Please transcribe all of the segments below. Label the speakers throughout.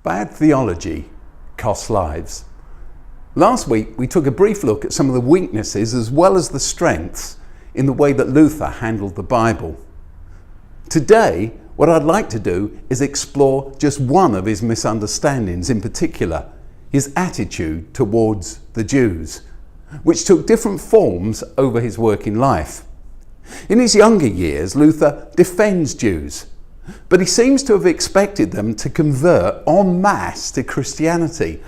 Speaker 1: Bad theology costs lives. Last week we took a brief look at some of the weaknesses as well as the strengths in the way that Luther handled the Bible. Today, what I'd like to do is explore just one of his misunderstandings, in particular, his attitude towards the Jews, which took different forms over his working life. In his younger years, Luther defends Jews, but he seems to have expected them to convert en masse to Christianity.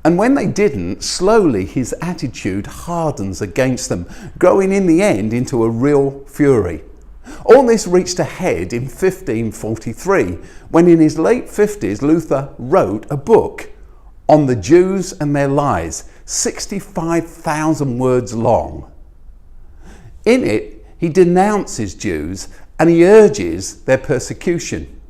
Speaker 1: And when they didn't, slowly his attitude hardens against them, growing in the end into a real fury. All this reached a head in 1543, when in his late 50s Luther wrote a book on the Jews and their lies, 65,000 words long. In it, he denounces Jews and he urges their persecution.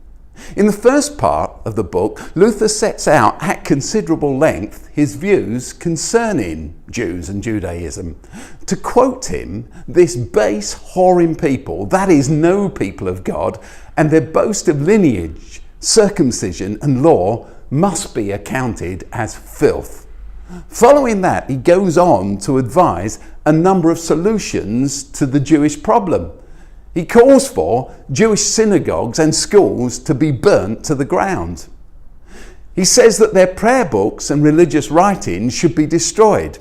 Speaker 1: In the first part of the book, Luther sets out at considerable length his views concerning Jews and Judaism. To quote him, this base whoring people, that is no people of God, and their boast of lineage, circumcision and law must be accounted as filth. Following that, he goes on to advise a number of solutions to the Jewish problem. He calls for Jewish synagogues and schools to be burnt to the ground. He says that their prayer books and religious writings should be destroyed.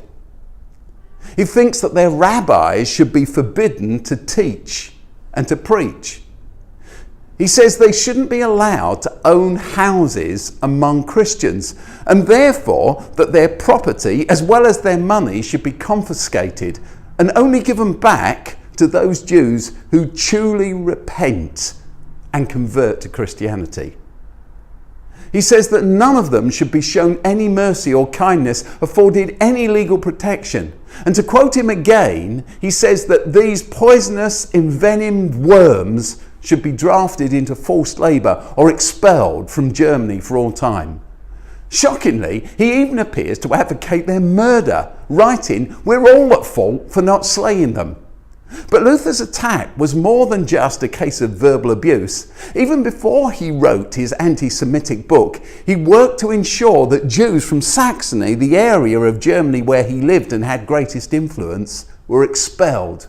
Speaker 1: He thinks that their rabbis should be forbidden to teach and to preach. He says they shouldn't be allowed to own houses among Christians, and therefore that their property as well as their money should be confiscated and only given back to those Jews who truly repent and convert to Christianity. He says that none of them should be shown any mercy or kindness, afforded any legal protection. And to quote him again, he says that these poisonous, envenomed worms should be drafted into forced labour or expelled from Germany for all time. Shockingly, he even appears to advocate their murder, writing, "We're all at fault for not slaying them." But Luther's attack was more than just a case of verbal abuse. Even before he wrote his anti-Semitic book, he worked to ensure that Jews from Saxony, the area of Germany where he lived and had greatest influence, were expelled.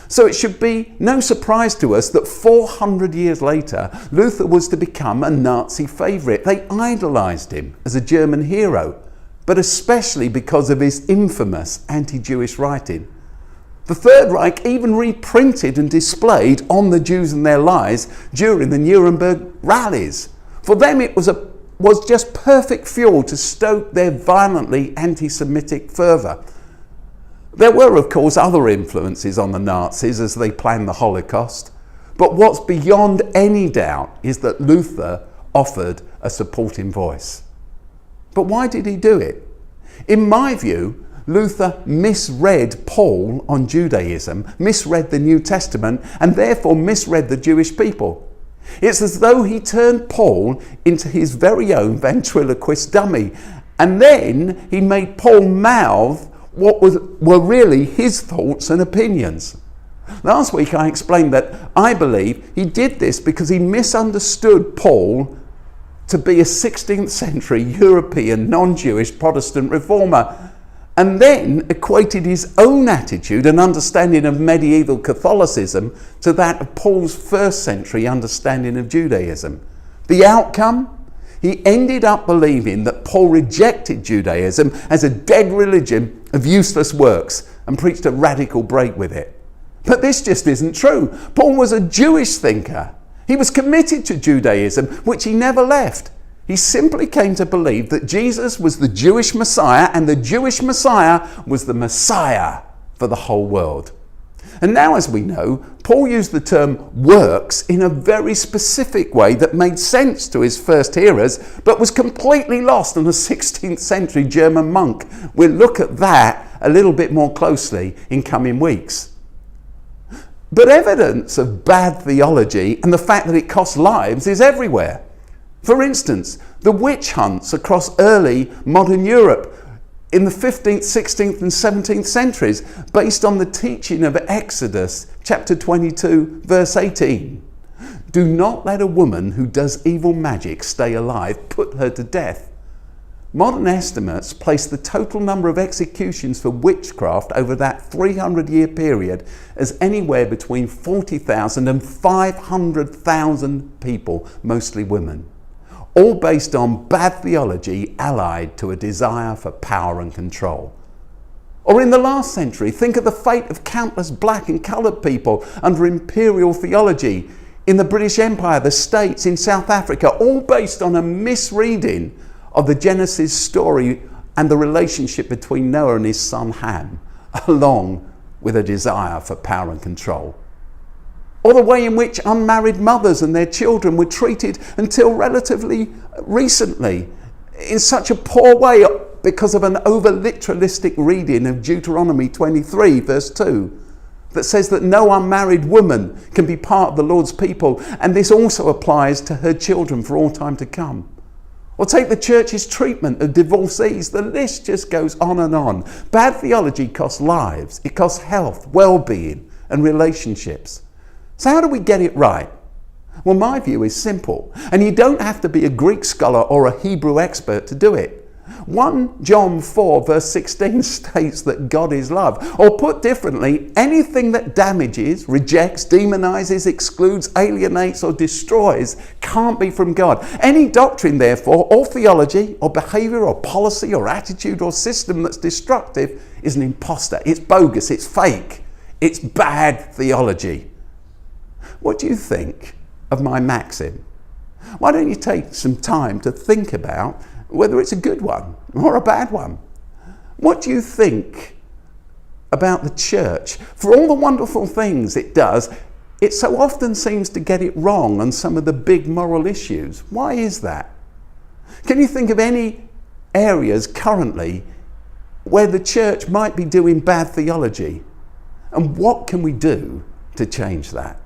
Speaker 1: So it should be no surprise to us that 400 years later, Luther was to become a Nazi favourite. They idolised him as a German hero, but especially because of his infamous anti-Jewish writing. The Third Reich even reprinted and displayed On the Jews and Their Lies during the Nuremberg rallies. For them it was just perfect fuel to stoke their violently anti-Semitic fervour. There were of course other influences on the Nazis as they planned the Holocaust, but what's beyond any doubt is that Luther offered a supporting voice. But why did he do it? In my view, Luther misread Paul on Judaism, misread the New Testament, and therefore misread the Jewish people. It's as though he turned Paul into his very own ventriloquist dummy, and then he made Paul mouth what were really his thoughts and opinions. Last week I explained that I believe he did this because he misunderstood Paul to be a 16th century European non-Jewish Protestant reformer, and then equated his own attitude and understanding of medieval Catholicism to that of Paul's first century understanding of Judaism. The outcome? He ended up believing that Paul rejected Judaism as a dead religion of useless works and preached a radical break with it. But this just isn't true. Paul was a Jewish thinker. He was committed to Judaism, which he never left. He simply came to believe that Jesus was the Jewish Messiah and the Jewish Messiah was the Messiah for the whole world. And now, as we know, Paul used the term works in a very specific way that made sense to his first hearers, but was completely lost on a 16th century German monk. We'll look at that a little bit more closely in coming weeks. But evidence of bad theology and the fact that it costs lives is everywhere. For instance, the witch hunts across early modern Europe in the 15th, 16th and 17th centuries based on the teaching of Exodus chapter 22 verse 18. Do not let a woman who does evil magic stay alive. Put her to death. Modern estimates place the total number of executions for witchcraft over that 300-year period as anywhere between 40,000 and 500,000 people, mostly women, all based on bad theology allied to a desire for power and control. Or in the last century, think of the fate of countless black and coloured people under imperial theology in the British Empire, the States, in South Africa, all based on a misreading of the Genesis story and the relationship between Noah and his son Ham, along with a desire for power and control. Or the way in which unmarried mothers and their children were treated until relatively recently in such a poor way because of an over-literalistic reading of Deuteronomy 23 verse 2 that says that no unmarried woman can be part of the Lord's people, and this also applies to her children for all time to come. Or take the church's treatment of divorcees. The list just goes on and on. Bad theology costs lives. It costs health, well-being, and relationships. So how do we get it right? Well, my view is simple, and you don't have to be a Greek scholar or a Hebrew expert to do it. 1 John 4 verse 16 states that God is love. Or put differently, anything that damages, rejects, demonizes, excludes, alienates or destroys can't be from God. Any doctrine, therefore, or theology or behavior or policy or attitude or system that's destructive is an imposter. It's bogus, it's fake, it's bad theology. What do you think of my maxim? Why don't you take some time to think about whether it's a good one or a bad one? What do you think about the church? For all the wonderful things it does, it so often seems to get it wrong on some of the big moral issues. Why is that? Can you think of any areas currently where the church might be doing bad theology? And what can we do to change that?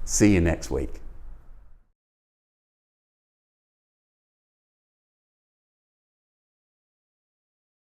Speaker 1: See you next week.